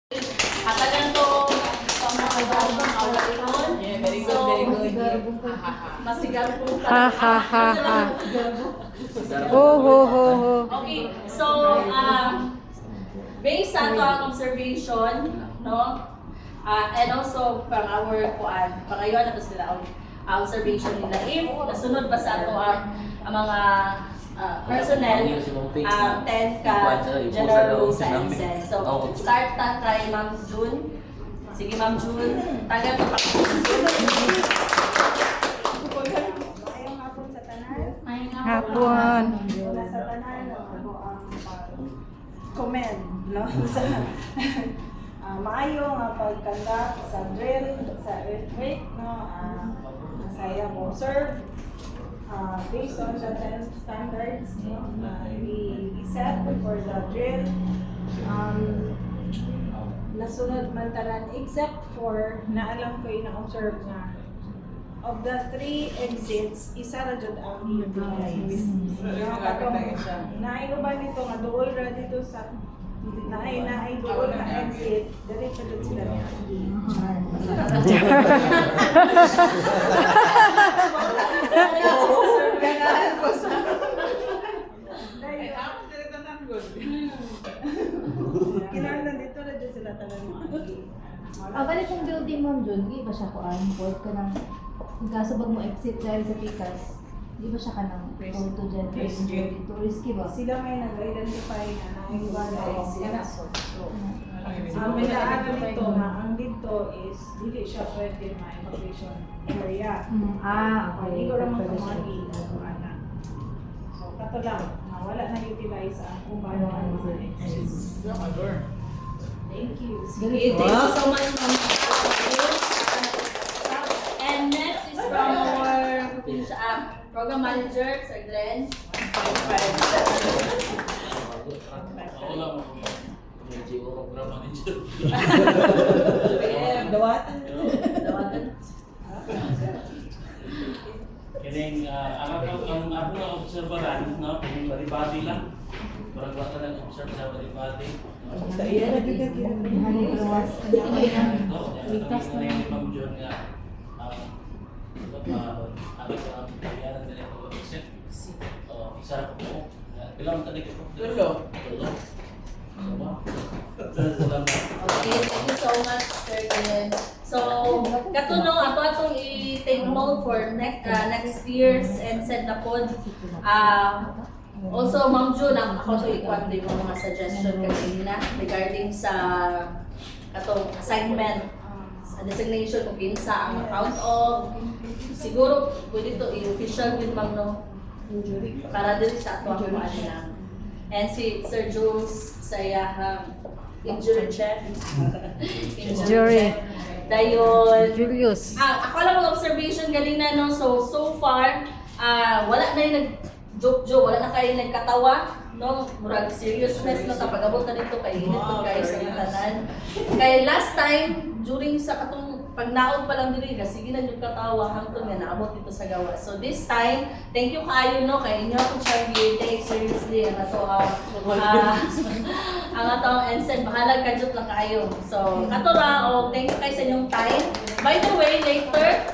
Hatagan to pamahagabang awalon. Yeah, very good, very good. Masigar po ka. Ha ha ha ha. Oh ho ho ho. Okay, so based sa ato ang observation, no? And also from our pangayon na sila ang observation nila. If nasunod ba sa ato ang mga personnel, 10 ka general rules and sense. So, start ta kay Ma'am June. Sige, Ma'am June. Tagal ko pa. Ayong hapon sa tanan. Hapon. Wala sa tanan ako ang comment no sa maayo nga pagkandak sa drill sa earthquake no masaya mo observe based on the 10 standards no we set before the drill nasunod man tanan except for naalam ko ina-observe nga of the 3 exits, isa ra jud ang i-utilize. Naay uban nito nga duol ra dito sa naay duol na exit, diretso jud sila niya. Kinahanglan dito ra jud sila talaga. Balik yung building, Ma'am Jun, di ba siya kuan? Port ka ng, kasabag mo exit dahil sa Picas, di ba siya ka ng photo dyan? Dito, risky ba? Sila may nag-identify na naay uban na exit. Ang pinaanan nito na ang dito is dili siya pwede ma-evacuation area. Okay. Hindi ko naman kumagi na. So, kato lang, wala na utilize ang kung paano ang exit. Thank you. Sige, thank you so much, Ma'am. And next is from our program manager, Sir Glenn. Dawatan. Kining ang ako na obserbaran no kining bari-bari lang. Parang wala lang observe sa bari-bari. Iya na kita Hani kawas. Ligtas na yung Ma'am June nga. Ako sa pagyanan nila ko exit. Isa ko. Bilang tadi ko. Tulo. Okay, thank you so much, Sir Glenn. So, katuno ako atong i-take note for next year's and set na pod. Also, Ma'am June, ako to i-quant yung mga suggestion kanina regarding sa katong assignment, sa designation kung pinsa ang account of. Siguro, pwede to i-official with Ma'am no? Para din sa ato ang kuhaan lang. And si Sir Jules Sayahang, injury check. Injury. Dayon. Julius. Ako lang ang observation kanina, no? So far, wala na yung nag-joke-joke, wala na kayo nagkatawa, no? Murag seriousness na kapag abot na dito kay init po guys sa tanan. Kaya last time, during sa katong pagnaod pa lang diri, sige na yung katawa hangtod nga naabot dito sa gawa. So this time, thank you kaayo no kay inyo akong Charlie, take seriously ang ato ang atong ensign, bahalag kadjut lang kaayo. So kato ra, thank you kay sa inyong time. By the way, later